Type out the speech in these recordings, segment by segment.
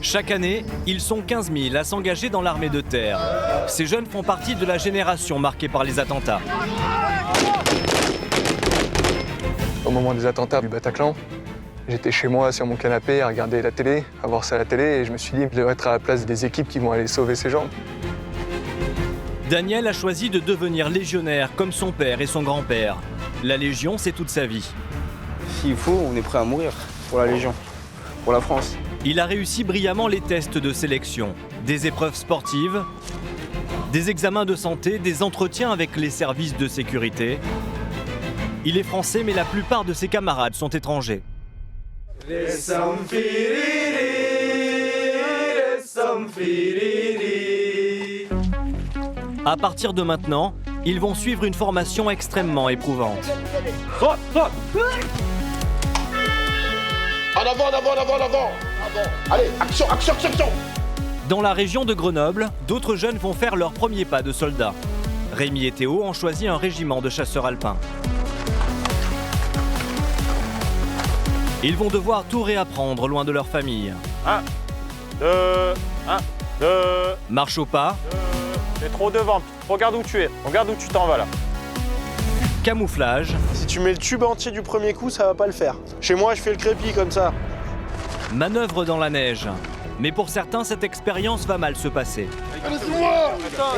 Chaque année, ils sont 15 000 à s'engager dans l'armée de terre. Ces jeunes font partie de la génération marquée par les attentats. Au moment des attentats du Bataclan, j'étais chez moi sur mon canapé à regarder la télé, à voir ça à la télé, et je me suis dit, je devrais être à la place des équipes qui vont aller sauver ces gens. Daniel a choisi de devenir légionnaire comme son père et son grand-père. La Légion, c'est toute sa vie. S'il faut, on est prêt à mourir pour la Légion, pour la France. Il a réussi brillamment les tests de sélection, des épreuves sportives, des examens de santé, des entretiens avec les services de sécurité. Il est français, mais la plupart de ses camarades sont étrangers. À partir de maintenant, ils vont suivre une formation extrêmement éprouvante. En avant, en avant, en avant, en avant. Allez, action, action, action, action. Dans la région de Grenoble, d'autres jeunes vont faire leur premier pas de soldats. Rémi et Théo ont choisi un régiment de chasseurs alpins. Ils vont devoir tout réapprendre loin de leur famille. 1, 2, 1, 2. Marche au pas. T'es trop devant. Regarde où tu es. Regarde où tu t'en vas là. Camouflage. Si tu mets le tube entier du premier coup, ça va pas le faire. Chez moi, je fais le crépi comme ça. Manœuvre dans la neige. Mais pour certains, cette expérience va mal se passer.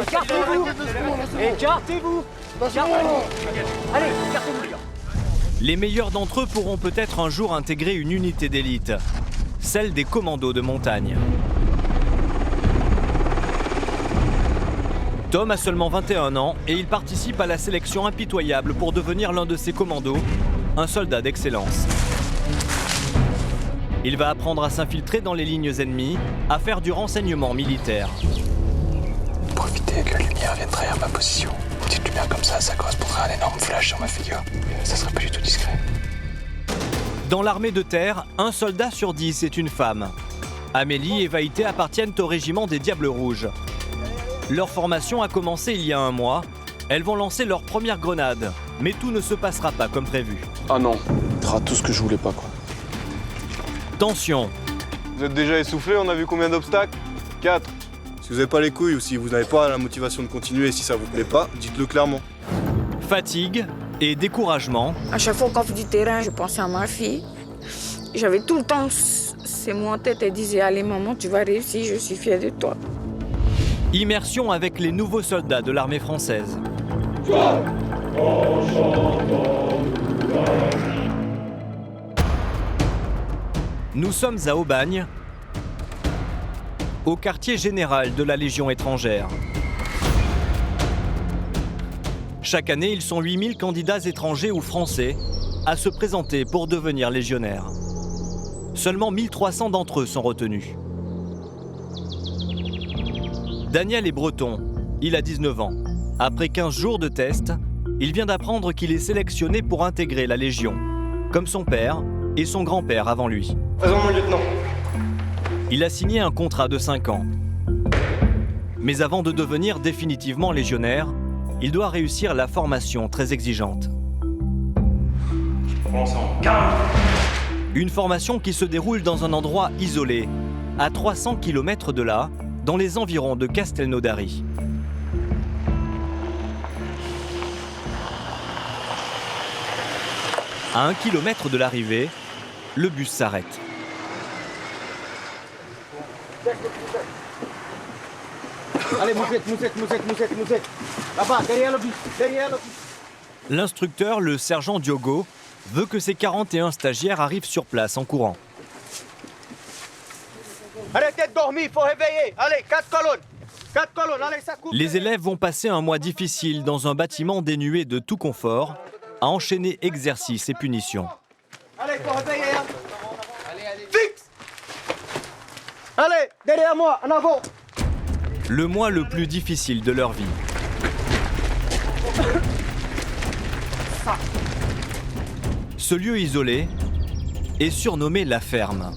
Écartez-vous. Écartez-vous. Allez, écartez-vous les gars. Les meilleurs d'entre eux pourront peut-être un jour intégrer une unité d'élite, celle des commandos de montagne. Tom a seulement 21 ans et il participe à la sélection impitoyable pour devenir l'un de ces commandos, un soldat d'excellence. Il va apprendre à s'infiltrer dans les lignes ennemies, à faire du renseignement militaire. Profitez que la lumière vienne trahir ma position. Une petite lumière comme ça correspondrait à un énorme flash sur ma figure. Ça serait pas du tout discret. Dans l'armée de terre, un soldat sur 10 est une femme. Amélie et Vaïté appartiennent au régiment des Diables Rouges. Leur formation a commencé il y a un mois. Elles vont lancer leur première grenade. Mais tout ne se passera pas comme prévu. Ah non, rate tout ce que je voulais pas, quoi. Tension. Vous êtes déjà essoufflé, on a vu combien d'obstacles 4. Si vous n'avez pas les couilles ou si vous n'avez pas la motivation de continuer, si ça vous plaît pas, dites-le clairement. Fatigue et découragement. À chaque fois qu'on fait du terrain, je pensais à ma fille. J'avais tout le temps ces mots en tête et disais, allez maman, tu vas réussir, je suis fière de toi. Immersion avec les nouveaux soldats de l'armée française. Nous sommes à Aubagne, au quartier général de la Légion étrangère. Chaque année, ils sont 8000 candidats étrangers ou français à se présenter pour devenir légionnaires. Seulement 1300 d'entre eux sont retenus. Daniel est breton, il a 19 ans. Après 15 jours de test, il vient d'apprendre qu'il est sélectionné pour intégrer la Légion, comme son père et son grand-père avant lui. Présent, mon lieutenant. Il a signé un contrat de 5 ans. Mais avant de devenir définitivement légionnaire, il doit réussir la formation très exigeante. Une formation qui se déroule dans un endroit isolé, à 300 km de là, dans les environs de Castelnaudary. À 1 km de l'arrivée, le bus s'arrête. Allez, moussette. Là-bas, derrière le bus, L'instructeur, le sergent Diogo, veut que ses 41 stagiaires arrivent sur place en courant. Arrêtez de dormir, il faut réveiller. Allez, 4 colonnes. 4 colonnes, allez, ça coupe. Les élèves vont passer un mois difficile dans un bâtiment dénué de tout confort, à enchaîner exercices et punitions. Allez, il faut réveiller. Hein. Fixe. Allez, derrière moi, en avant. Le mois le plus difficile de leur vie. Ce lieu isolé est surnommé la ferme.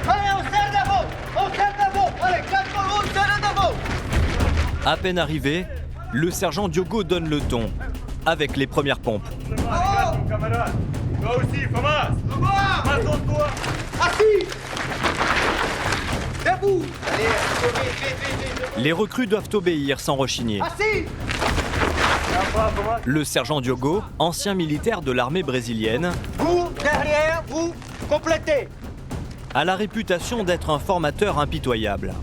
Allez, on serre d'avant. Allez, 4 colonnes, serre d'avant. À peine arrivé, le sergent Diogo donne le ton, avec les premières pompes. Toi aussi, Famas. Attends-toi. Assis. Debout. Allez, vite. Les recrues doivent obéir sans rechigner. Assis. Le sergent Diogo, ancien militaire de l'armée brésilienne, Vous, derrière, vous, complétez. a la réputation d'être un formateur impitoyable.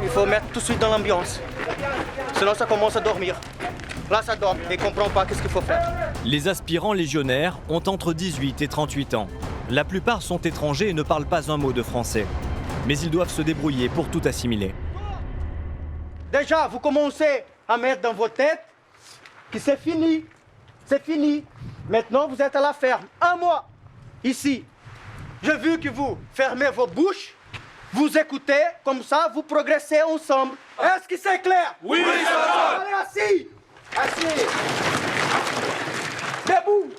Il faut mettre tout de suite dans l'ambiance. Sinon, ça commence à dormir. Là, ça dort et comprend pas qu'est-ce qu'il faut faire. Les aspirants légionnaires ont entre 18 et 38 ans. La plupart sont étrangers et ne parlent pas un mot de français. Mais ils doivent se débrouiller pour tout assimiler. Déjà, vous commencez à mettre dans vos têtes que c'est fini. C'est fini. Maintenant, vous êtes à la ferme. 1 mois, ici. J'ai vu que vous fermez vos bouches, vous écoutez, comme ça, vous progressez ensemble. Est-ce que c'est clair? Oui, sergent. Allez, assis. Assis. Debout.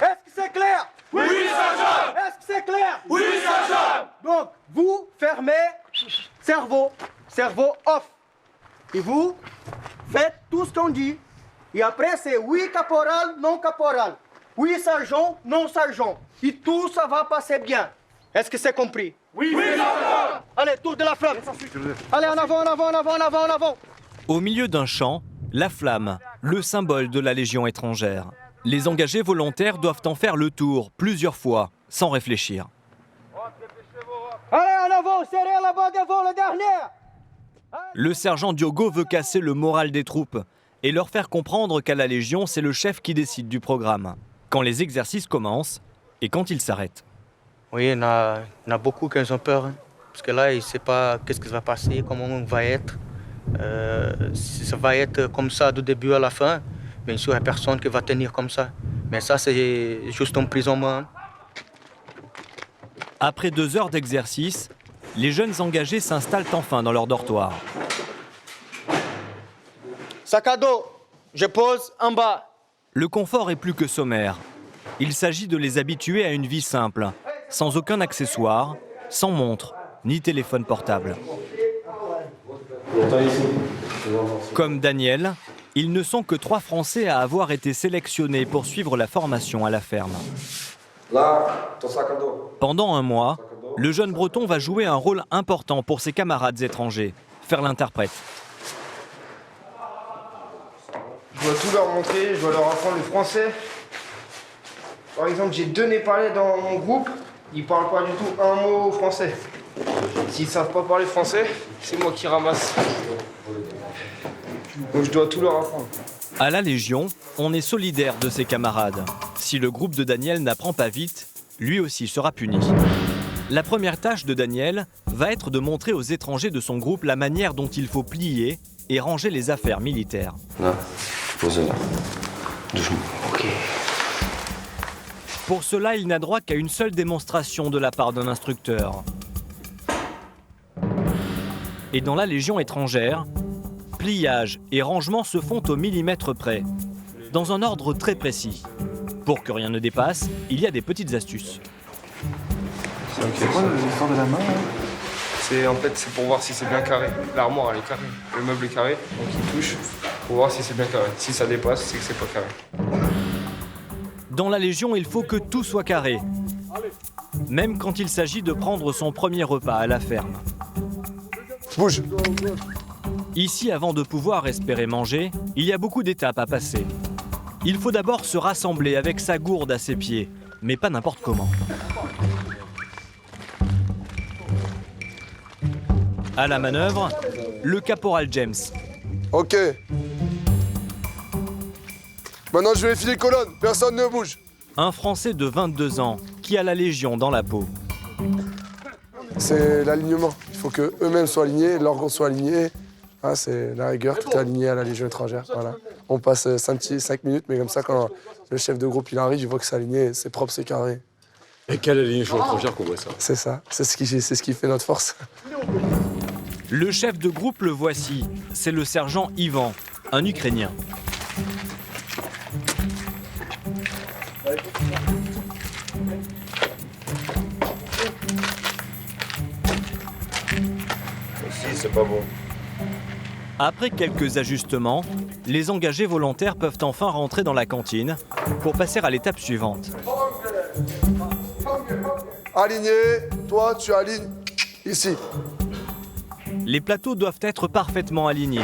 Est-ce que c'est clair? Oui, sergent. Est-ce que c'est clair? Oui, sergent. Donc, vous fermez cerveau off. Et vous faites tout ce qu'on dit. Et après, c'est oui caporal, non caporal. Oui sergent, non sergent. Et tout ça va passer bien. Est-ce que c'est compris? Oui, sergent. Allez, tour de la flamme. Allez, en avant, en avant, en avant, en avant, en avant. Au milieu d'un champ, la flamme, le symbole de la Légion étrangère. Les engagés volontaires doivent en faire le tour plusieurs fois, sans réfléchir. Allez, en avant, serrez là-bas devant le dernier. Le sergent Diogo veut casser le moral des troupes et leur faire comprendre qu'à la Légion, c'est le chef qui décide du programme, quand les exercices commencent et quand ils s'arrêtent. Oui, il y en a beaucoup qui ont peur. Hein. Parce que là, ils ne savent pas qu'est-ce qui va passer, comment on va être. Si ça va être comme ça du début à la fin, bien sûr, il n'y a personne qui va tenir comme ça. Mais ça, c'est juste un prisonnier. Après 2 heures d'exercice, les jeunes engagés s'installent enfin dans leur dortoir. Sac à dos, je pose en bas. Le confort est plus que sommaire. Il s'agit de les habituer à une vie simple, sans aucun accessoire, sans montre, ni téléphone portable. Comme Daniel, ils ne sont que 3 Français à avoir été sélectionnés pour suivre la formation à la ferme. Pendant 1 mois, le jeune Breton va jouer un rôle important pour ses camarades étrangers, faire l'interprète. Je dois tout leur montrer, je dois leur apprendre le français. Par exemple, j'ai 2 Népalais dans mon groupe, ils parlent pas du tout un mot français. S'ils savent pas parler français, c'est moi qui ramasse. Donc je dois tout leur apprendre. À la Légion, on est solidaire de ses camarades. Si le groupe de Daniel n'apprend pas vite, lui aussi sera puni. La première tâche de Daniel va être de montrer aux étrangers de son groupe la manière dont il faut plier et ranger les affaires militaires. Là, posez là. Doucement. Ok. Pour cela, il n'a droit qu'à une seule démonstration de la part d'un instructeur. Et dans la Légion étrangère, pliage et rangement se font au millimètre près, dans un ordre très précis. Pour que rien ne dépasse, il y a des petites astuces. C'est quoi l'histoire de la main En fait, c'est pour voir si c'est bien carré. L'armoire, elle est carrée. Le meuble est carré, donc il touche pour voir si c'est bien carré. Si ça dépasse, c'est que c'est pas carré. Dans la Légion, il faut que tout soit carré, même quand il s'agit de prendre son premier repas à la ferme. Bouge. Ici, avant de pouvoir espérer manger, il y a beaucoup d'étapes à passer. Il faut d'abord se rassembler avec sa gourde à ses pieds, mais pas n'importe comment. À la manœuvre, le caporal James. Ok. Maintenant, je vais filer colonne. Personne ne bouge. Un Français de 22 ans qui a la Légion dans la peau. C'est l'alignement. Il faut qu'eux-mêmes soient alignés, leur groupe soit aligné. Ah, c'est la rigueur, tout est aligné à la Légion étrangère. Voilà. On passe 5 minutes, mais comme ça, quand le chef de groupe il arrive, il voit que c'est aligné, c'est propre, c'est carré. Et quelle est la Légion étrangère qu'on voit ça? C'est ça, c'est ce qui fait notre force. Le chef de groupe, le voici. C'est le sergent Ivan, un Ukrainien. Si, c'est pas bon. Après quelques ajustements, les engagés volontaires peuvent enfin rentrer dans la cantine pour passer à l'étape suivante. Aligné, toi tu alignes ici. Les plateaux doivent être parfaitement alignés.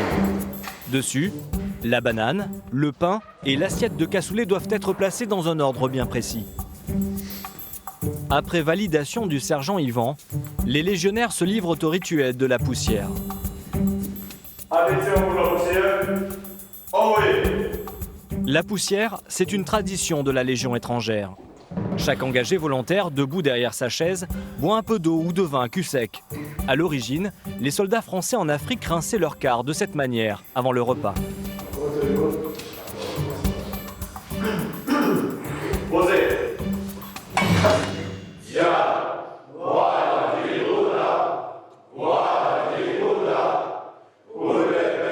Dessus, la banane, le pain et l'assiette de cassoulet doivent être placés dans un ordre bien précis. Après validation du sergent Yvan, les légionnaires se livrent au rituel de la poussière. La poussière, c'est une tradition de la Légion étrangère. Chaque engagé volontaire, debout derrière sa chaise, boit un peu d'eau ou de vin à cul sec. À l'origine, les soldats français en Afrique rinçaient leur quart de cette manière, avant le repas.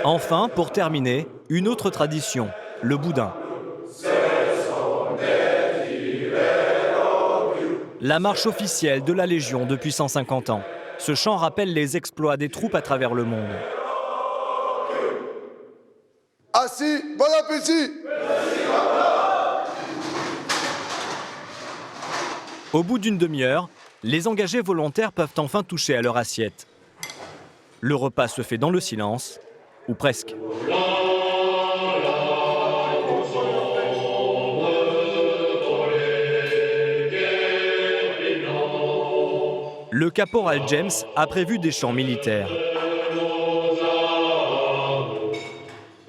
Enfin, pour terminer, une autre tradition, le boudin. La marche officielle de la Légion depuis 150 ans. Ce chant rappelle les exploits des troupes à travers le monde. Assis, bon appétit! Au bout d'une demi-heure, les engagés volontaires peuvent enfin toucher à leur assiette. Le repas se fait dans le silence, ou presque. Le caporal James a prévu des chants militaires. Ils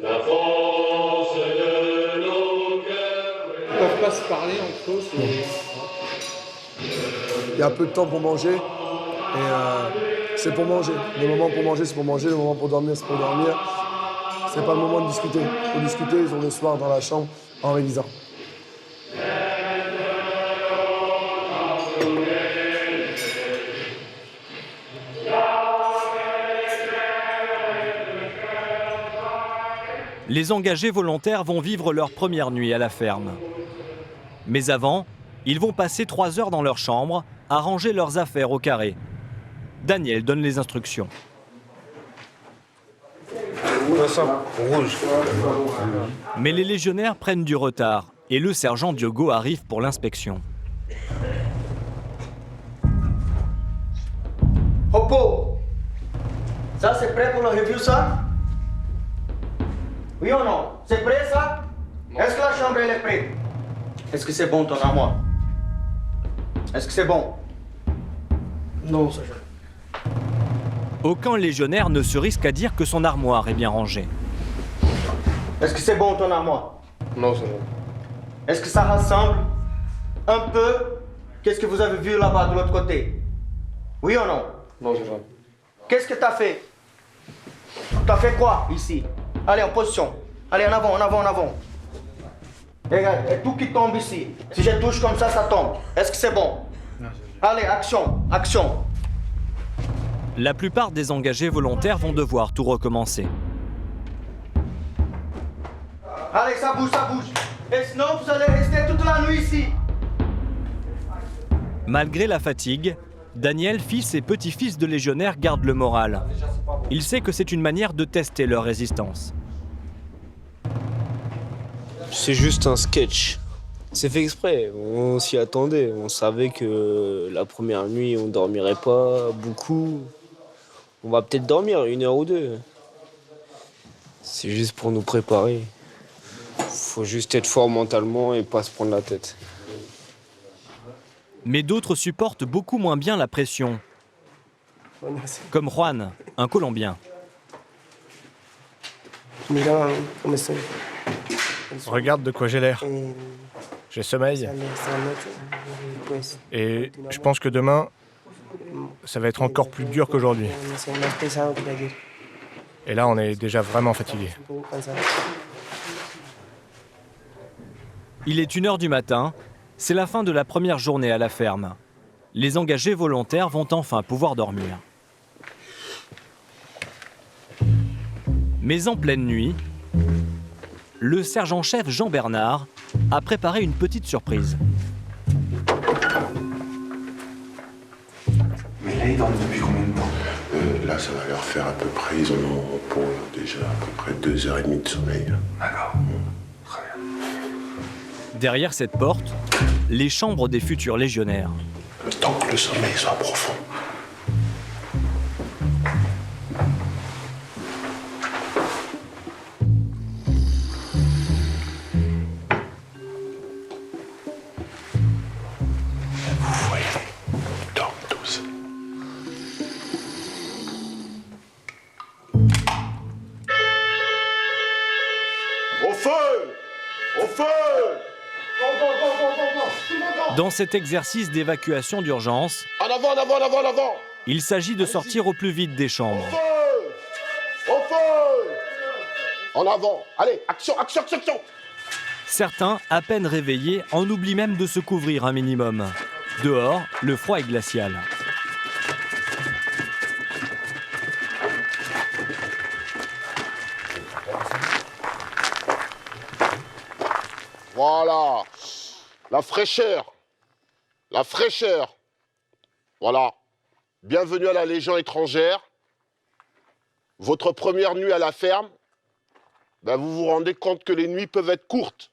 ne peuvent pas se parler entre eux. Il y a peu de temps pour manger et c'est pour manger. Le moment pour manger, c'est pour manger. Le moment pour dormir, c'est pour dormir. C'est pas le moment de discuter. Pour discuter, ils ont le soir dans la chambre en révisant. Les engagés volontaires vont vivre leur première nuit à la ferme. Mais avant, ils vont passer 3 heures dans leur chambre à ranger leurs affaires au carré. Daniel donne les instructions. Rouge. Mais les légionnaires prennent du retard et le sergent Diogo arrive pour l'inspection. Repos. Ça, c'est prêt pour le review, ça? Oui ou non? C'est prêt, ça? Est-ce que la chambre, elle est prête? Est-ce que c'est bon, ton armoire? Est-ce que c'est bon? Non, ça je... Aucun légionnaire ne se risque à dire que son armoire est bien rangée. Est-ce que c'est bon, ton armoire? Non, c'est bon. Est-ce que ça rassemble un peu qu'est-ce que vous avez vu là-bas de l'autre côté? Oui ou non? Non, c'est bon. Qu'est-ce que t'as fait? T'as fait quoi ici? Allez, en position. Allez, en avant, en avant, en avant. Et regarde, et tout qui tombe ici. Si je touche comme ça tombe. Est-ce que c'est bon? Allez, action, action. La plupart des engagés volontaires vont devoir tout recommencer. Allez, ça bouge, ça bouge. Et sinon, vous allez rester toute la nuit ici. Malgré la fatigue, Daniel, fils et petit-fils de légionnaires, gardent le moral. Il sait que c'est une manière de tester leur résistance. C'est juste un sketch. C'est fait exprès, on s'y attendait. On savait que la première nuit, on dormirait pas beaucoup. On va peut-être dormir 1 heure ou 2. C'est juste pour nous préparer. Faut juste être fort mentalement et pas se prendre la tête. Mais d'autres supportent beaucoup moins bien la pression. Comme Juan, un Colombien. Regarde de quoi j'ai l'air. J'ai sommeil. Et je pense que demain, ça va être encore plus dur qu'aujourd'hui. Et là, on est déjà vraiment fatigué. Il est 1h du matin. C'est la fin de la première journée à la ferme. Les engagés volontaires vont enfin pouvoir dormir. Mais en pleine nuit, le sergent-chef Jean Bernard a préparé une petite surprise. Mais là, il dort depuis combien de temps Là, ça va leur faire à peu près, ils en ont pour déjà à peu près 2h30 de sommeil. D'accord. Très bien. Derrière cette porte, les chambres des futurs légionnaires. Le temps que le sommeil soit profond. Vous voyez, ils dorment tous. Au feu! Au feu! Dans cet exercice d'évacuation d'urgence, En avant, en avant, en avant, en avant! il s'agit de sortir au plus vite des chambres. Au feu! En avant! Allez, action, action, action, action! Certains, à peine réveillés, en oublient même de se couvrir un minimum. Dehors, le froid est glacial. Voilà. La fraîcheur. La fraîcheur. Voilà. Bienvenue à la Légion étrangère. Votre première nuit à la ferme, ben vous vous rendez compte que les nuits peuvent être courtes,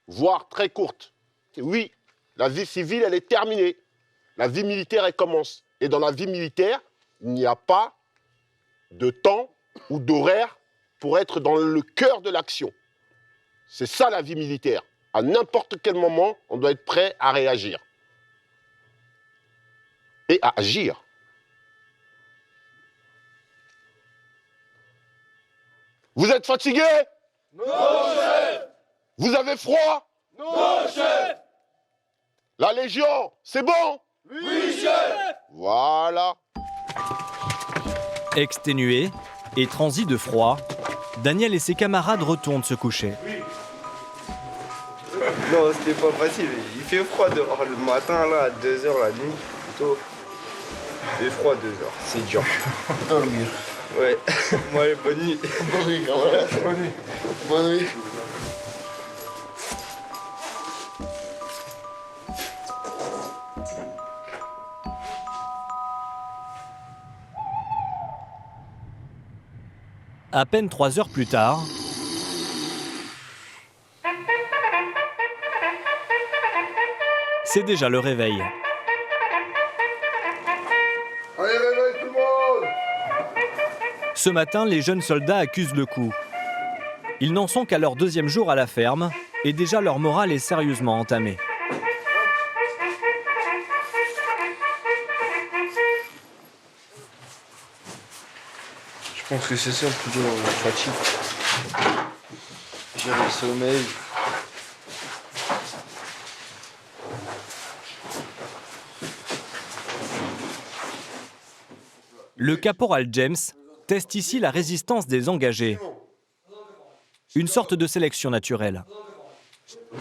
voire très courtes. Et oui, la vie civile, elle est terminée. La vie militaire, elle commence. Et dans la vie militaire, il n'y a pas de temps ou d'horaire pour être dans le cœur de l'action. C'est ça la vie militaire. À n'importe quel moment, on doit être prêt à réagir. Et à agir. Vous êtes fatigué? Non, chef! Vous avez froid? Non, chef! La Légion, c'est bon? Oui, chef! Voilà. Exténués et transis de froid, Daniel et ses camarades retournent se coucher. Non, c'était pas facile. Il fait froid dehors le matin, là, à 2h la nuit, plutôt. Il fait froid 2h, c'est dur. Dormir. Ouais, moi, bonne nuit. Bonne nuit, camarade. Bonne nuit. Bonne nuit. À peine 3 heures plus tard, c'est déjà le réveil. Allez, réveille tout le monde! Ce matin, les jeunes soldats accusent le coup. Ils n'en sont qu'à leur 2e jour à la ferme et déjà leur morale est sérieusement entamée. Je pense que c'est ça plutôt la fatigue. Gérer le sommeil. Le caporal James teste ici la résistance des engagés. Une sorte de sélection naturelle.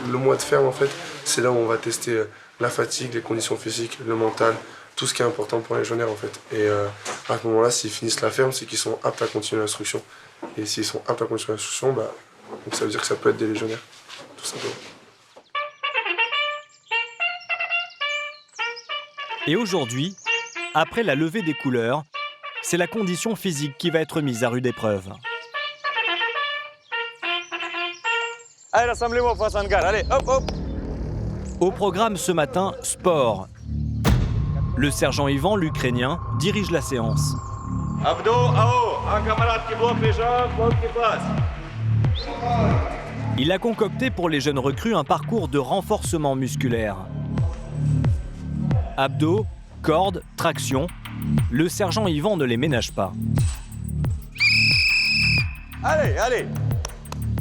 Le mois de ferme, en fait, c'est là où on va tester la fatigue, les conditions physiques, le mental, tout ce qui est important pour les légionnaires, en fait. Et à ce moment-là, s'ils finissent la ferme, c'est qu'ils sont aptes à continuer l'instruction. Et s'ils sont aptes à continuer l'instruction, bah, donc ça veut dire que ça peut être des légionnaires, tout simplement. Et aujourd'hui, après la levée des couleurs, c'est la condition physique qui va être mise à rude épreuve. Allez, rassemblez-moi face à hangar. Allez, hop, hop. Au programme ce matin, sport. Le sergent Ivan, l'Ukrainien, dirige la séance. Abdo, Ao, un camarade qui bloque les jambes, l'autre qui passe. Il a concocté pour les jeunes recrues un parcours de renforcement musculaire. Abdos, cordes, traction, le sergent Ivan ne les ménage pas. Allez, allez.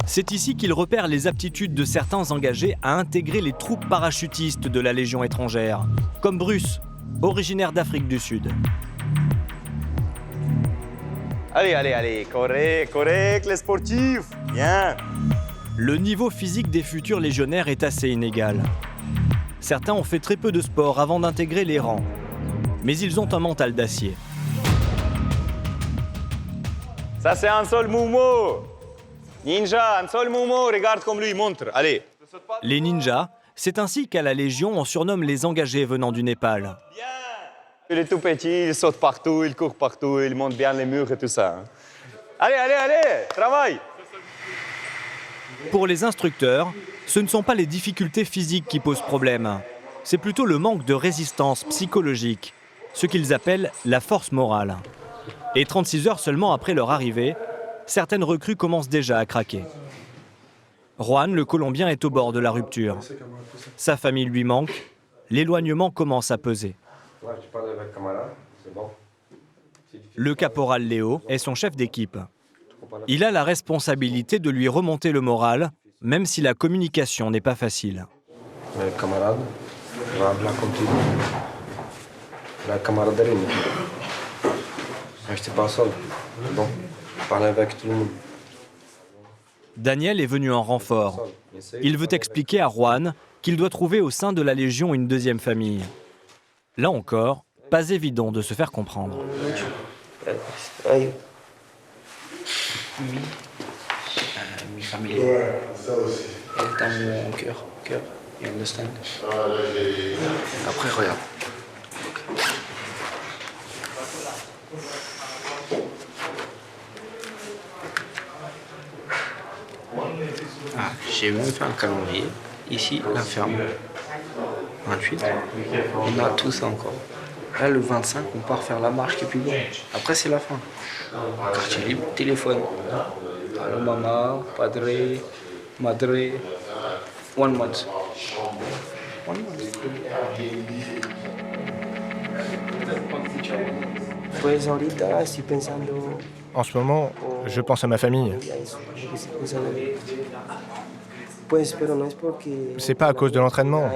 C'est ici qu'il repère les aptitudes de certains engagés à intégrer les troupes parachutistes de la Légion étrangère, comme Bruce, originaire d'Afrique du Sud. Allez, allez, allez. Correct, correct, les sportifs. Bien. Le niveau physique des futurs légionnaires est assez inégal. Certains ont fait très peu de sport avant d'intégrer les rangs, mais ils ont un mental d'acier. Ça, c'est un seul mouvement. Ninja, un seul mouvement. Regarde comme lui il montre. Allez. Les ninjas, c'est ainsi qu'à la Légion on surnomme les engagés venant du Népal. Il est tout petit, il saute partout, il court partout, il monte bien les murs et tout ça. Allez, allez, allez, travaille! Pour les instructeurs, ce ne sont pas les difficultés physiques qui posent problème. C'est plutôt le manque de résistance psychologique, ce qu'ils appellent la force morale. Et 36 heures seulement après leur arrivée, certaines recrues commencent déjà à craquer. Juan, le Colombien, est au bord de la rupture. Sa famille lui manque, l'éloignement commence à peser. Le caporal Léo est son chef d'équipe. Il a la responsabilité de lui remonter le moral, même si la communication n'est pas facile. Le camarade va hablar contigo. La camaraderie. Je n'étais pas seul. Bon, parler avec tout le monde. Daniel est venu en renfort. Il veut expliquer à Juan qu'il doit trouver au sein de la Légion une deuxième famille. Là encore, pas évident de se faire comprendre. Mi famille. Elle est dans mon cœur. You understand? Après, regarde. Ah, j'ai même fait un calendrier. Ici, la ferme. 28. On a tout ça encore. Là, le 25, on part faire la marche et puis bon. Après, c'est la fin. Quartier libre, téléphone. Allô, maman, padre, madre. 1 month. 1 month. Pues ahorita estoy pensando. En ce moment, je pense à ma famille. Pues, pero no es porque. C'est pas à cause de l'entraînement.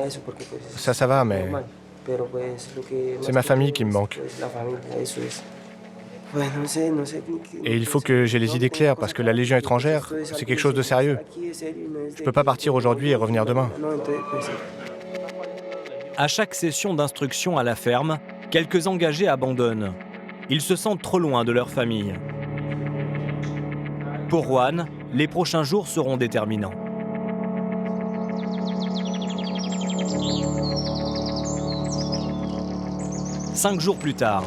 Ça va, mais c'est ma famille qui me manque. Et il faut que j'ai les idées claires, parce que la Légion étrangère, c'est quelque chose de sérieux. Je peux pas partir aujourd'hui et revenir demain. À chaque session d'instruction à la ferme, quelques engagés abandonnent. Ils se sentent trop loin de leur famille. Pour Juan, les prochains jours seront déterminants. Cinq jours plus tard.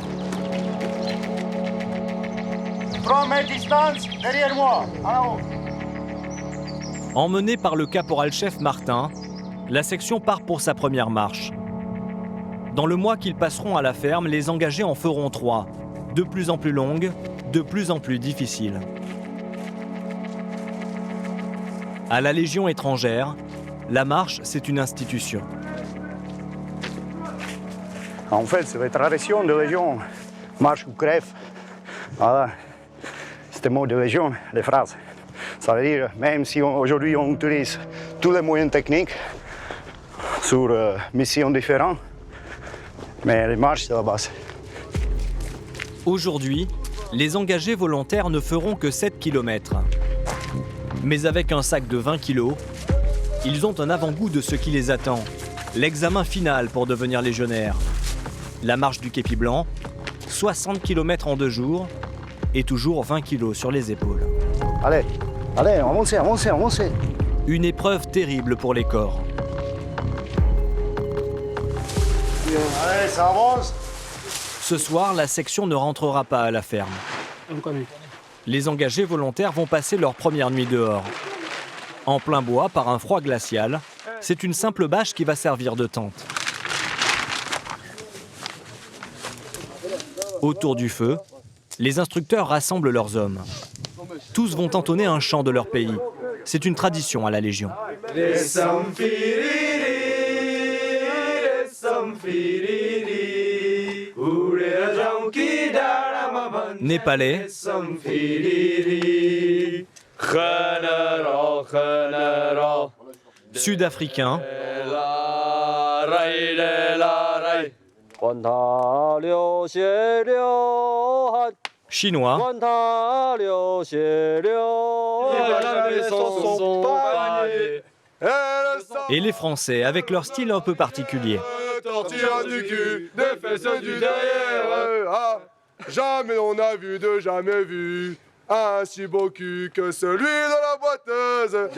3 mètres distance, derrière moi, en haut. Emmené par le caporal-chef Martin, la section part pour sa première marche. Dans le mois qu'ils passeront à la ferme, les engagés en feront 3, de plus en plus longues, de plus en plus difficiles. À la Légion étrangère, la marche, c'est une institution. En fait, c'est la tradition de Légion, marche ou crève. Voilà, c'est le mot de Légion, les phrases. Ça veut dire, même si aujourd'hui on utilise tous les moyens techniques sur missions différentes, mais les marches, c'est la base. Aujourd'hui, les engagés volontaires ne feront que 7 km. Mais avec un sac de 20 kg, ils ont un avant-goût de ce qui les attend. L'examen final pour devenir légionnaire. La marche du képi blanc, 60 km en 2 jours et toujours 20 kg sur les épaules. Allez, avancez. Une épreuve terrible pour les corps. Allez, ça avance. Ce soir, la section ne rentrera pas à la ferme. Les engagés volontaires vont passer leur première nuit dehors. En plein bois, par un froid glacial, c'est une simple bâche qui va servir de tente. Autour du feu, les instructeurs rassemblent leurs hommes. Tous vont entonner un chant de leur pays. C'est une tradition à la Légion. Népalais, Sud-Africain, Chinois et les Français avec leur style un peu particulier. Tortillard du cul, des fesses du derrière. Ah, jamais on a vu de jamais vu un si beau cul que celui de la boiteuse.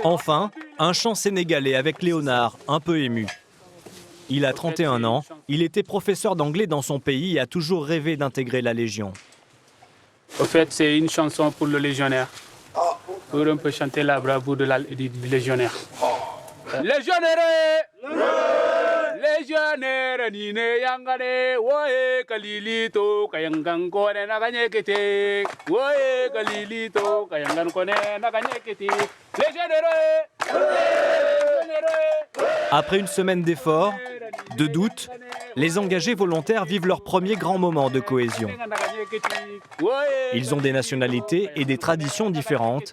Enfin, Un chant sénégalais avec Léonard, un peu ému. Il a 31 ans, il était professeur d'anglais dans son pays et a toujours rêvé d'intégrer la Légion. Au fait, c'est une chanson pour le légionnaire. Pour on peut chanter la bravoure du légionnaire. Légionnaire! Légionnaire, nine yangane, woye kalilito, kayangan kone naganyekete, woye kalilito, kayangan kone naganyekete. Légionnaire! Après une semaine d'efforts, de doutes, les engagés volontaires vivent leur premier grand moment de cohésion. Ils ont des nationalités et des traditions différentes,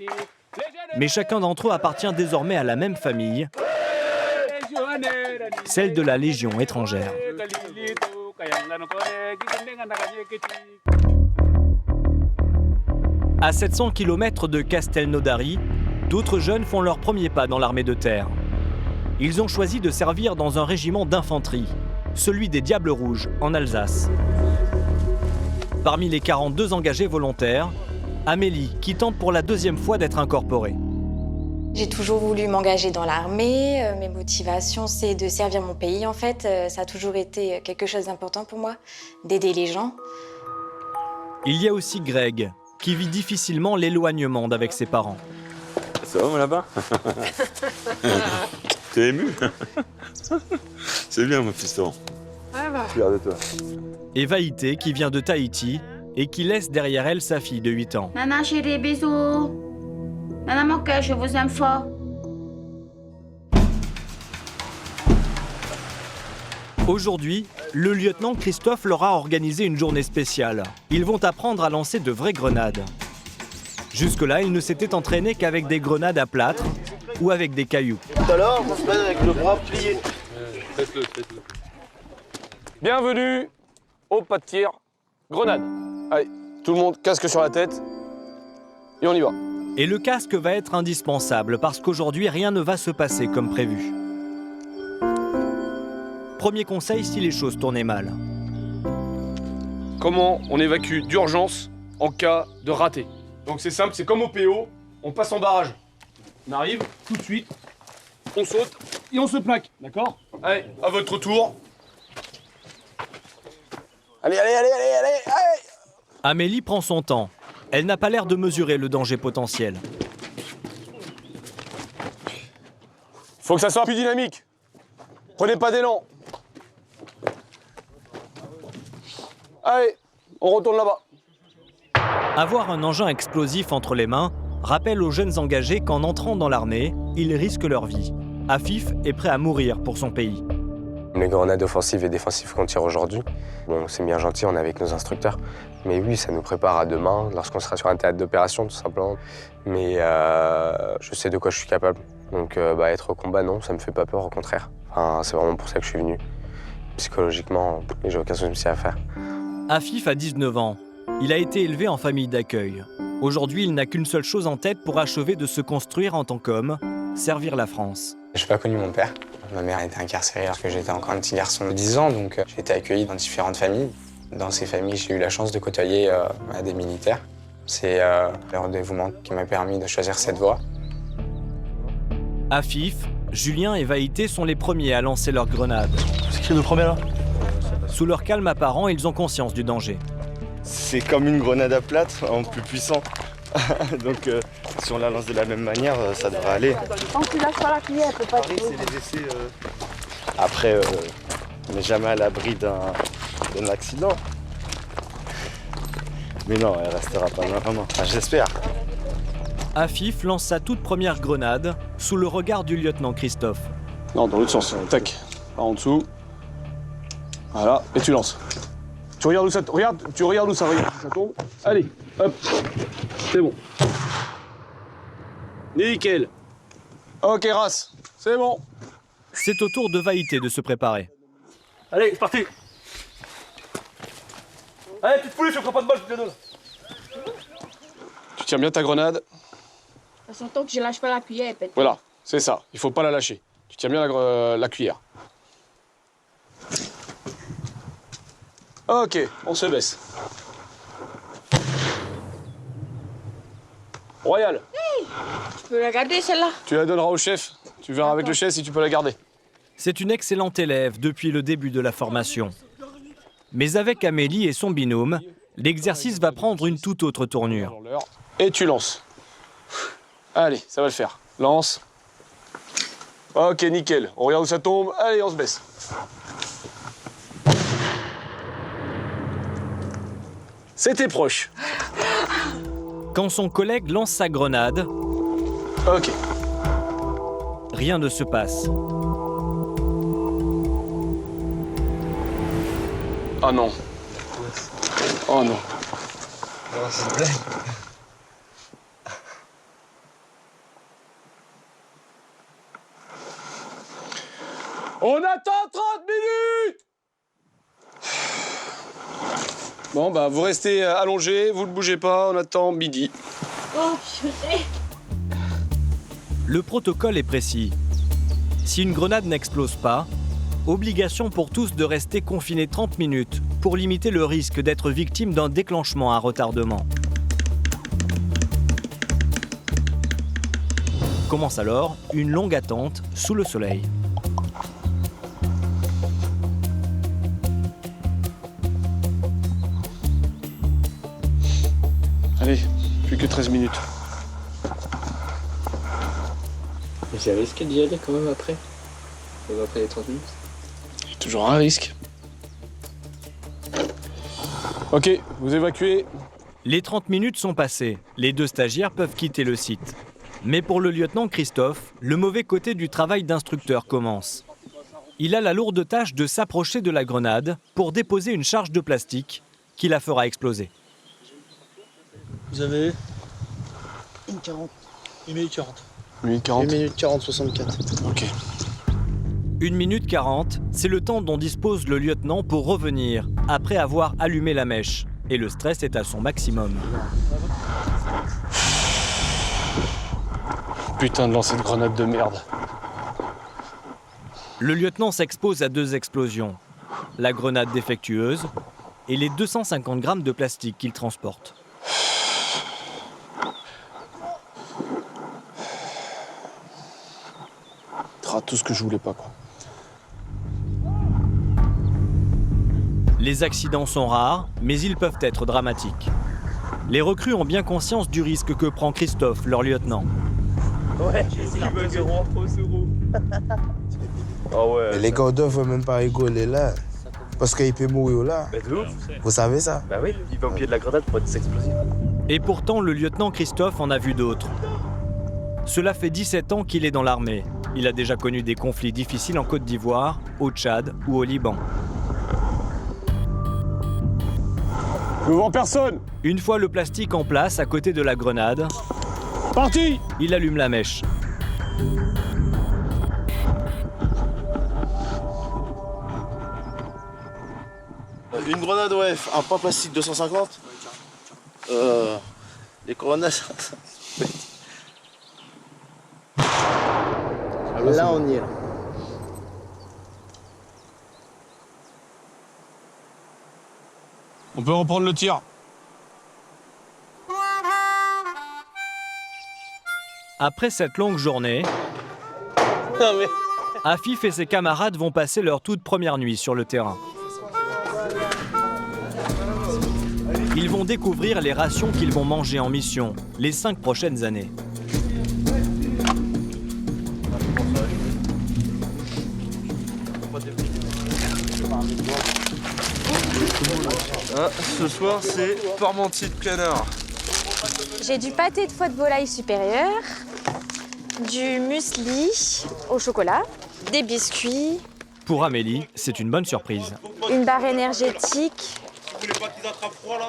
mais chacun d'entre eux appartient désormais à la même famille, celle de la Légion étrangère. À 700 km de Castelnaudary, d'autres jeunes font leurs premiers pas dans l'armée de terre. Ils ont choisi de servir dans un régiment d'infanterie, celui des Diables Rouges, en Alsace. Parmi les 42 engagés volontaires, Amélie, qui tente pour la deuxième fois d'être incorporée. J'ai toujours voulu m'engager dans l'armée. Mes motivations, c'est de servir mon pays, en fait. Ça a toujours été quelque chose d'important pour moi, d'aider les gens. Il y a aussi Greg, qui vit difficilement l'éloignement d'avec ses parents. Ça va, mon lapin? T'es ému? C'est bien, mon fiston. Fier de toi. Et Vaïté, qui vient de Tahiti et qui laisse derrière elle sa fille de 8 ans. Nana chérie, bisous. Nana mon cœur, je vous aime fort. Aujourd'hui, le lieutenant Christophe leur a organisé une journée spéciale. Ils vont apprendre à lancer de vraies grenades. Jusque-là, ils ne s'étaient entraînés qu'avec des grenades à plâtre ou avec des cailloux. Tout à l'heure, on se met avec le bras plié. Faites-le. Bienvenue au pas de tir, grenade. Allez, tout le monde, casque sur la tête et on y va. Et le casque va être indispensable parce qu'aujourd'hui, rien ne va se passer comme prévu. Premier conseil si les choses tournaient mal. Comment on évacue d'urgence en cas de raté? Donc c'est simple, c'est comme au PO, on passe en barrage. On arrive tout de suite, on saute et on se plaque, d'accord? Allez, à votre tour. Allez. Amélie prend son temps. Elle n'a pas l'air de mesurer le danger potentiel. Faut que ça soit plus dynamique. Prenez pas d'élan. Allez, on retourne là-bas. Avoir un engin explosif entre les mains rappelle aux jeunes engagés qu'en entrant dans l'armée, ils risquent leur vie. Afif est prêt à mourir pour son pays. Les grenades offensives et défensives qu'on tire aujourd'hui, bon, c'est bien gentil, on est avec nos instructeurs. Mais oui, ça nous prépare à demain, lorsqu'on sera sur un théâtre d'opération, tout simplement. Mais je sais de quoi je suis capable. Donc être au combat, non, ça me fait pas peur, au contraire. Enfin, c'est vraiment pour ça que je suis venu. Psychologiquement, j'ai aucun souci à faire. Afif a 19 ans. Il a été élevé en famille d'accueil. Aujourd'hui, il n'a qu'une seule chose en tête pour achever de se construire en tant qu'homme, servir la France. Je n'ai pas connu mon père. Ma mère était incarcérée lorsque j'étais encore un petit garçon de 10 ans, donc j'ai été accueilli dans différentes familles. Dans ces familles, j'ai eu la chance de côtoyer des militaires. C'est leur dévouement qui m'a permis de choisir cette voie. Afif, Julien et Vaïté sont les premiers à lancer leurs grenades. C'est qui le premier là? Sous leur calme apparent, ils ont conscience du danger. C'est comme une grenade à plâtre en plus puissant. Donc si on la lance de la même manière, ça devrait aller. Quand tu lâches pas la cuillère, elle peut pas Paris, c'est les essais. Après, on n'est jamais à l'abri d'un accident. Mais non, elle restera pas vraiment. Enfin, j'espère. Afif lance sa toute première grenade sous le regard du lieutenant Christophe. Non, dans l'autre sens. Tac. Par en dessous. Voilà. Et tu lances. Tu regardes où ça tombe. Regarde où ça tombe. Allez, hop. C'est bon. Nickel. Ok, race. C'est bon. C'est au tour de Vaïté de se préparer. Allez, c'est parti. Allez, petite pouliche, je ferai pas de balle toutes les deux. Tu tiens bien ta grenade. De toute façon, tant que je lâche pas la cuillère, elle pète. Voilà, c'est ça. Il faut pas la lâcher. Tu tiens bien la cuillère. Ok, on se baisse. Royal. Tu peux la garder celle-là? Tu la donneras au chef. Tu verras avec le chef si tu peux la garder. C'est une excellente élève depuis le début de la formation. Mais avec Amélie et son binôme, l'exercice va prendre une toute autre tournure. Et tu lances. Allez, ça va le faire. Lance. Ok, nickel. On regarde où ça tombe. Allez, on se baisse. C'était proche. Quand son collègue lance sa grenade, ok. Rien ne se passe. Oh non. Oh non. On attend 30 minutes! Bon, bah, vous restez allongés, vous ne bougez pas, on attend midi. Oh, purée. Le protocole est précis. Si une grenade n'explose pas, obligation pour tous de rester confinés 30 minutes pour limiter le risque d'être victime d'un déclenchement à retardement. Commence alors une longue attente sous le soleil. Allez, plus que 13 minutes. Mais c'est risqué d'y aller quand même après? Même après les 30 minutes? Il y a toujours un risque. Ok, vous évacuez. Les 30 minutes sont passées. Les deux stagiaires peuvent quitter le site. Mais pour le lieutenant Christophe, le mauvais côté du travail d'instructeur commence. Il a la lourde tâche de s'approcher de la grenade pour déposer une charge de plastique qui la fera exploser. Vous avez 1h40. 1h40. 1h40. 1h40, 64. Ok. 1 minute 40, c'est le temps dont dispose le lieutenant pour revenir, après avoir allumé la mèche. Et le stress est à son maximum. Putain de lancer de grenade de merde. Le lieutenant s'expose à 2 explosions. La grenade défectueuse et les 250 grammes de plastique qu'il transporte. Tout ce que je voulais pas, quoi. Les accidents sont rares, mais ils peuvent être dramatiques. Les recrues ont bien conscience du risque que prend Christophe, leur lieutenant. Ouais, Mais les gars ne veulent même pas rigoler là. Parce qu'il peut mourir là. Bah de ouf. Vous savez ça? Bah oui, il va au pied de la grenade pour être explosif. Et pourtant, le lieutenant Christophe en a vu d'autres. Cela fait 17 ans qu'il est dans l'armée. Il a déjà connu des conflits difficiles en Côte d'Ivoire, au Tchad ou au Liban. Devant personne! Une fois le plastique en place à côté de la grenade, parti! Il allume la mèche. Une grenade OF, un pain plastique 250. Les grenades. Là, on y est. On peut reprendre le tir. Après cette longue journée, Afif et ses camarades vont passer leur toute première nuit sur le terrain. Ils vont découvrir les rations qu'ils vont manger en mission les 5 prochaines années. Ah, ce soir, c'est parmentier de canard. J'ai du pâté de foie de volaille supérieur, du muesli au chocolat, des biscuits, Pour Amélie, c'est une bonne surprise. une barre énergétique,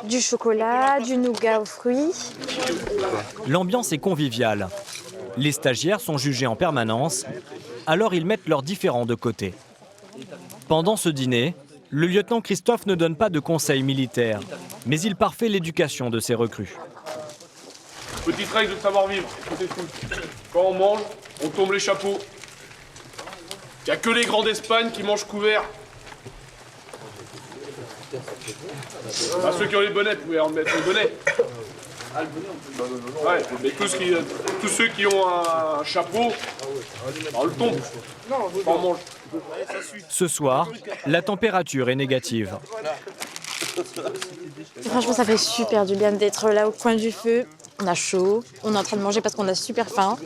du chocolat, du nougat aux fruits. L'ambiance est conviviale. Les stagiaires sont jugés en permanence, alors ils mettent leurs différends de côté. Pendant ce dîner, le lieutenant Christophe ne donne pas de conseils militaires, mais il parfait l'éducation de ses recrues. Petite règle de savoir-vivre, écoutez tout. Quand on mange, on tombe les chapeaux. Il n'y a que les grands d'Espagne qui mangent couverts. À ceux qui ont les bonnets, vous pouvez en mettre les bonnets. Ouais, mais tous ceux qui ont un chapeau, on le tombe. On mange. Ce soir, la température est négative. Franchement, ça fait super du bien d'être là au coin du feu. On a chaud, on est en train de manger parce qu'on a super faim.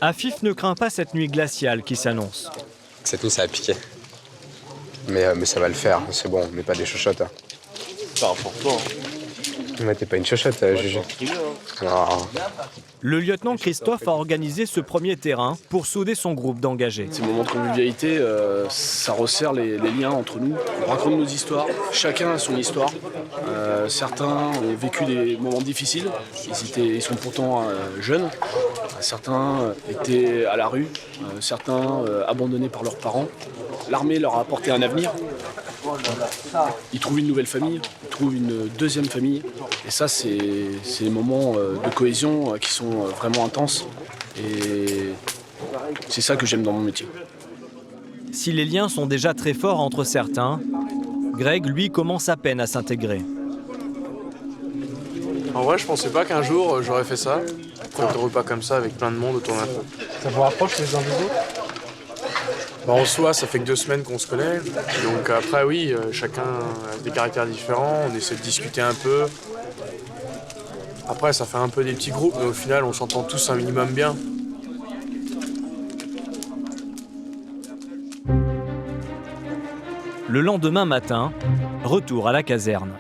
Afif ne craint pas cette nuit glaciale qui s'annonce. Cette nuit, ça a piqué. Mais ça va le faire, c'est bon, on met pas des chochottes. Hein. C'est important. Mais t'es pas une chochotte, Juju. Non. Le lieutenant Christophe a organisé ce premier terrain pour souder son groupe d'engagés. Ces moments de convivialité, ça resserre les liens entre nous. On raconte nos histoires, chacun a son histoire. Certains ont vécu des moments difficiles, ils sont pourtant jeunes. Certains étaient à la rue, certains abandonnés par leurs parents. L'armée leur a apporté un avenir. Ils trouvent une nouvelle famille, ils trouvent une deuxième famille. Et ça, c'est des moments de cohésion qui sont vraiment intenses. Et c'est ça que j'aime dans mon métier. Si les liens sont déjà très forts entre certains, Greg, lui, commence à peine à s'intégrer. En vrai, je pensais pas qu'un jour j'aurais fait ça. Faire des repas comme ça avec plein de monde autour d'un feu. Ça vous rapproche les uns des autres? En soi, ça fait que 2 semaines qu'on se connaît. Donc après, oui, chacun a des caractères différents. On essaie de discuter un peu. Après, ça fait un peu des petits groupes, mais au final, on s'entend tous un minimum bien. Le lendemain matin, retour à la caserne.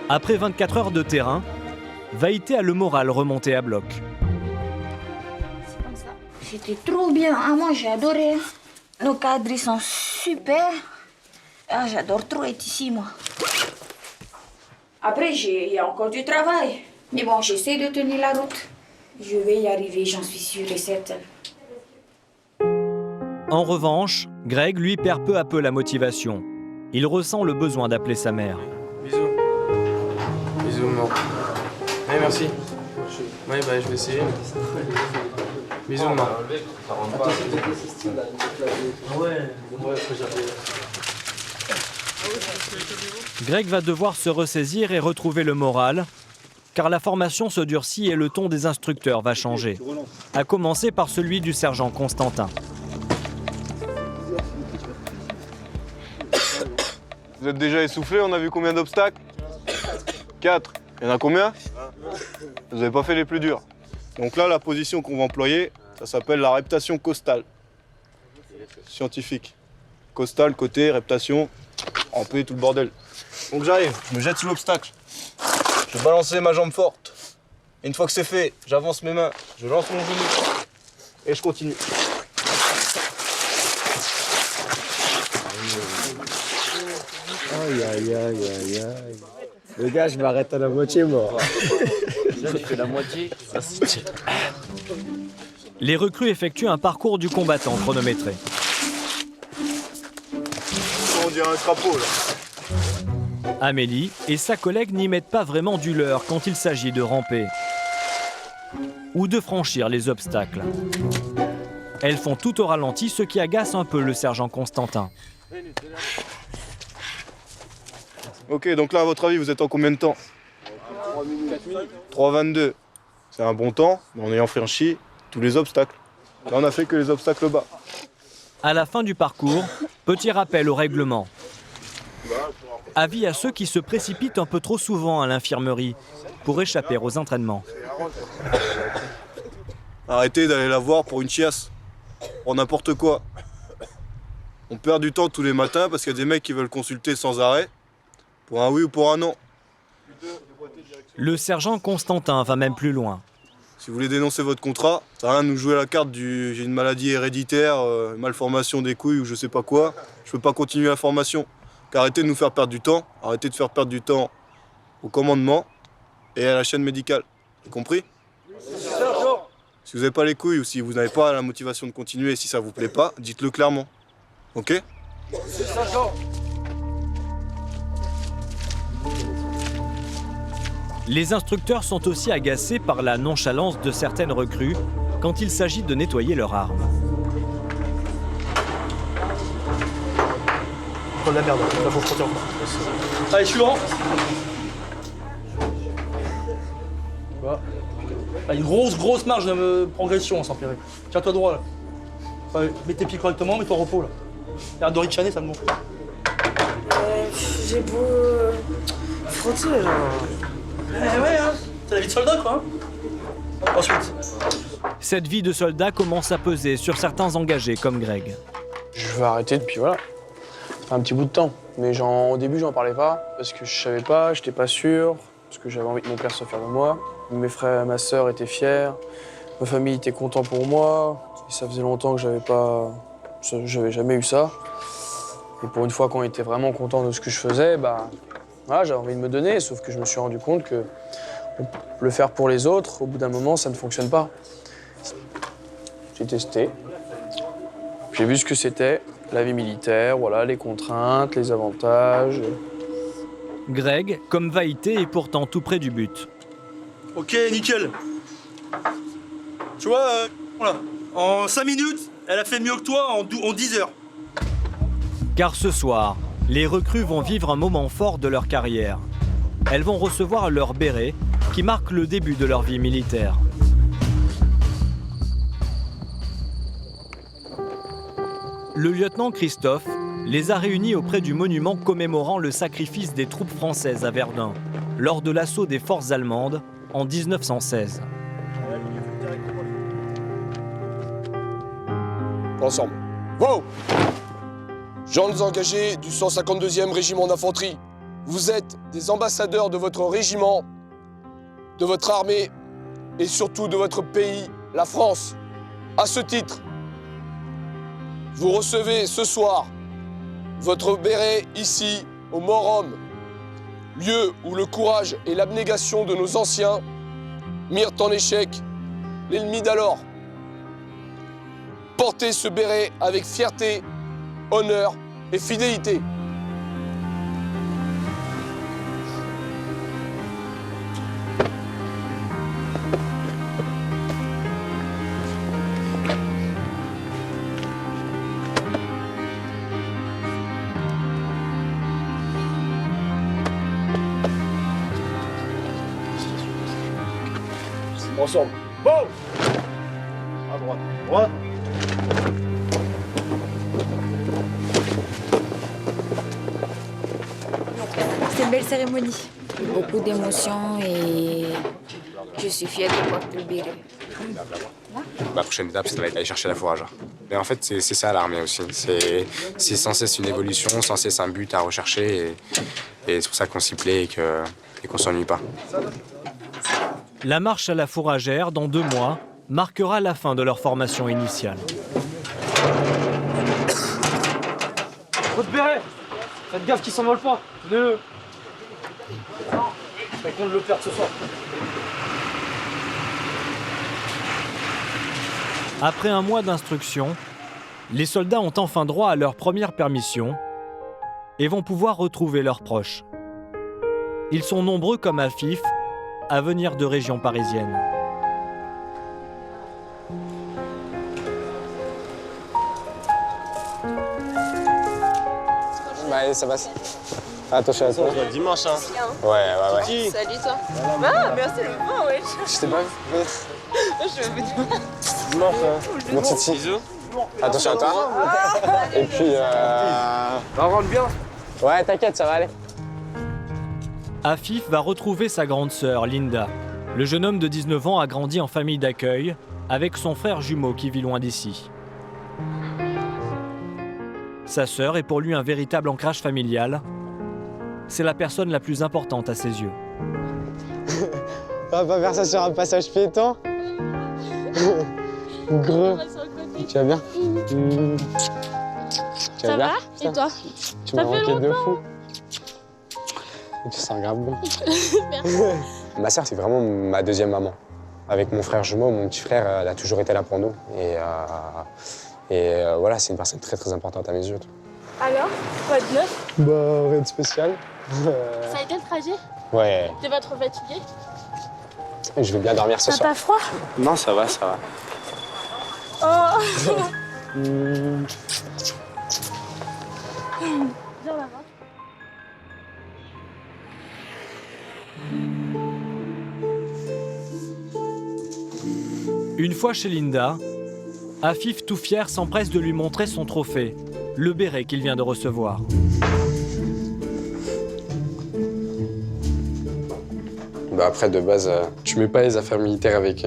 Après 24 heures de terrain, Vaïté a le moral remonté à bloc. C'était trop bien, ah, moi j'ai adoré. Nos cadres ils sont super. Ah, j'adore trop être ici, moi. Après, il y a encore du travail. Mais bon, j'essaie de tenir la route. Je vais y arriver, j'en suis sûre et certaine. En revanche, Greg, lui, perd peu à peu la motivation. Il ressent le besoin d'appeler sa mère. Bisous. Bisous, maman. Ouais, merci. Ouais, bah, je vais essayer. Bisous, maman. Greg va devoir se ressaisir et retrouver le moral, car la formation se durcit et le ton des instructeurs va changer. À commencer par celui du sergent Constantin. Vous êtes déjà essoufflé, on a vu combien d'obstacles? 4. Il y en a combien? Vous n'avez pas fait les plus durs. Donc là, la position qu'on va employer, ça s'appelle la reptation costale. Scientifique. Costale, côté, reptation, rampé, tout le bordel. Donc j'arrive, je me jette sous l'obstacle. Je vais balancer ma jambe forte. Et une fois que c'est fait, j'avance mes mains, je lance mon genou. Et je continue. Aïe, aïe, aïe, aïe, aïe. Le gars, je m'arrête à la moitié, moi. Tu fais la moitié, ça se tient. Les recrues effectuent un parcours du combattant chronométré. On dirait un crapaud, là. Amélie et sa collègue n'y mettent pas vraiment du leur quand il s'agit de ramper ou de franchir les obstacles. Elles font tout au ralenti, ce qui agace un peu le sergent Constantin. Ok, donc là, à votre avis, vous êtes en combien de temps? 3,22. C'est un bon temps, mais en ayant franchi tous les obstacles. Là, on n'a fait que les obstacles bas. À la fin du parcours, petit rappel au règlement. Avis à ceux qui se précipitent un peu trop souvent à l'infirmerie pour échapper aux entraînements. Arrêtez d'aller la voir pour une chiasse, pour n'importe quoi. On perd du temps tous les matins parce qu'il y a des mecs qui veulent consulter sans arrêt, pour un oui ou pour un non. Le sergent Constantin va même plus loin. Si vous voulez dénoncer votre contrat, ça n'a rien de nous jouer la carte du j'ai une maladie héréditaire, malformation des couilles ou je sais pas quoi, je peux pas continuer la formation. Arrêtez de nous faire perdre du temps, arrêtez de faire perdre du temps au commandement et à la chaîne médicale. Vous compris? Si vous n'avez pas les couilles ou si vous n'avez pas la motivation de continuer, si ça vous plaît pas, dites-le clairement. Ok? Les instructeurs sont aussi agacés par la nonchalance de certaines recrues quand il s'agit de nettoyer leurs armes. Pas de la merde, là faut frontir. Allez, suivant. Voilà. Ah, une grosse marge de progression sans Pierre. Tiens-toi droit là. Ouais, mets tes pieds correctement, mets-toi au repos là. Arrête de ricaner, ça me gonfle. J'ai beau frotter là. Ouais, hein. C'est la vie de soldat quoi. Hein. Ensuite. Cette vie de soldat commence à peser sur certains engagés comme Greg. Je vais arrêter depuis voilà. Un petit bout de temps. Mais au début, j'en parlais pas parce que je savais pas, j'étais pas sûr, parce que j'avais envie que mon père soit fier de moi. Mes frères et ma sœur étaient fiers, ma famille était contente pour moi. Et ça faisait longtemps que j'avais jamais eu ça. Et pour une fois qu'on était vraiment content de ce que je faisais, bah, voilà, j'avais envie de me donner, sauf que je me suis rendu compte que le faire pour les autres, au bout d'un moment, ça ne fonctionne pas. J'ai testé, j'ai vu ce que c'était, la vie militaire, voilà, les contraintes, les avantages. Greg, comme Vaïté, est pourtant tout près du but. Ok, nickel. Tu vois, voilà. En 5 minutes, elle a fait mieux que toi en 10 heures. Car ce soir, les recrues vont vivre un moment fort de leur carrière. Elles vont recevoir leur béret, qui marque le début de leur vie militaire. Le lieutenant Christophe les a réunis auprès du monument commémorant le sacrifice des troupes françaises à Verdun, lors de l'assaut des forces allemandes en 1916. Ensemble. Wow! Jeunes engagés du 152e régiment d'infanterie, vous êtes des ambassadeurs de votre régiment, de votre armée et surtout de votre pays, la France. À ce titre, vous recevez ce soir votre béret ici, au Mort-Homme, lieu où le courage et l'abnégation de nos anciens mirent en échec l'ennemi d'alors. Portez ce béret avec fierté, honneur et fidélité. Ensemble. Bon! À droite. Droite. C'est une belle cérémonie. Beaucoup d'émotions et je suis fière de porter le béret. La prochaine étape, c'est d'aller chercher la fourragère. Mais en fait, c'est ça l'armée aussi. C'est sans cesse une évolution, sans cesse un but à rechercher. Et c'est pour ça qu'on s'y plaît et qu'on s'ennuie pas. La marche à la fourragère, dans 2 mois, marquera la fin de leur formation initiale. Votre béret! Faites gaffe qu'il s'envole pas. Tenez-le. Je compte le perdre ce soir. Après un mois d'instruction, les soldats ont enfin droit à leur première permission et vont pouvoir retrouver leurs proches. Ils sont nombreux comme Afif à venir de régions parisiennes. Bah allez, ça passe. Attention à toi. On se voit dimanche, hein. Ouais. Salut toi. Ah, merci le vent, wesh. Je t'ai pas vu. Je vais venir. Dimanche, hein. Mon titi. Bisous. Attention à toi. Et puis On rentre bien. Ouais, t'inquiète, ça va aller. Afif va retrouver sa grande sœur, Linda. Le jeune homme de 19 ans a grandi en famille d'accueil, avec son frère jumeau qui vit loin d'ici. Sa sœur est pour lui un véritable ancrage familial. C'est la personne la plus importante à ses yeux. On va pas faire ça sur un passage piéton. Gros. Tu vas bien? Tu vas bien? Et toi? Tu m'as manqué de fou. Tu sens grave bon. Merci. Ma sœur, c'est vraiment ma deuxième maman. Avec mon frère jumeau, mon petit frère, elle a toujours été là pour nous. Et voilà, c'est une personne très très importante à mes yeux. Alors, quoi de neuf? Bah, rien de spécial. Ça a été le trajet? Ouais. T'es pas trop fatigué? Je vais bien dormir ce soir. T'as pas froid? Non, ça va, ça va. Oh. Viens là-bas. Une fois chez Linda, Afif, tout fier, s'empresse de lui montrer son trophée, le béret qu'il vient de recevoir. Bah après, de base, tu mets pas les affaires militaires avec,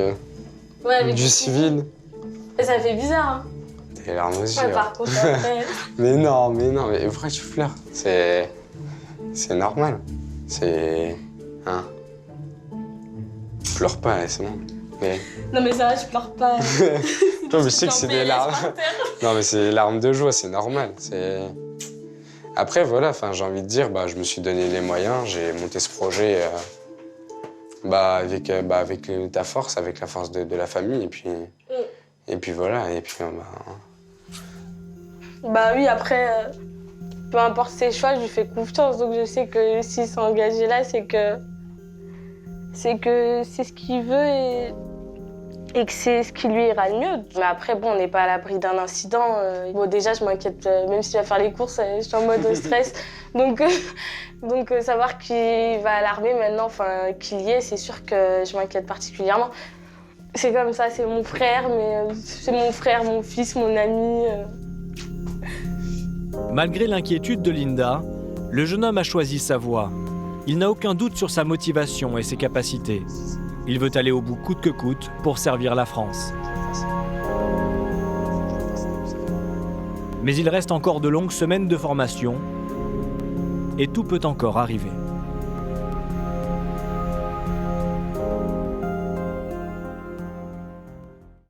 du civil. Ça fait bizarre, hein. T'es larmes aux yeux. Ouais, par contre, après... mais non, mais pourquoi tu pleures? C'est normal. C'est... Hein? Pleure pas, c'est bon. Mais... Non mais ça va, je pleure pas. Non mais je sais que c'est des larmes. Non mais c'est des larmes de joie, c'est normal. Après voilà, j'ai envie de dire, je me suis donné les moyens, j'ai monté ce projet avec ta force, avec la force de la famille, et puis voilà, et puis Bah oui, après, peu importe ses choix, je lui fais confiance, donc je sais que s'il s'est engagé là, c'est que c'est ce qu'il veut et que c'est ce qui lui ira le mieux. Mais après, bon, on n'est pas à l'abri d'un incident. Bon, déjà, je m'inquiète, même s'il va faire les courses, je suis en mode stress. Donc savoir qu'il va à l'armée maintenant, qu'il y est, c'est sûr que je m'inquiète particulièrement. C'est comme ça, c'est mon frère, mais c'est mon frère, mon fils, mon ami. Malgré l'inquiétude de Linda, le jeune homme a choisi sa voie. Il n'a aucun doute sur sa motivation et ses capacités. Il veut aller au bout coûte que coûte pour servir la France. Mais il reste encore de longues semaines de formation et tout peut encore arriver.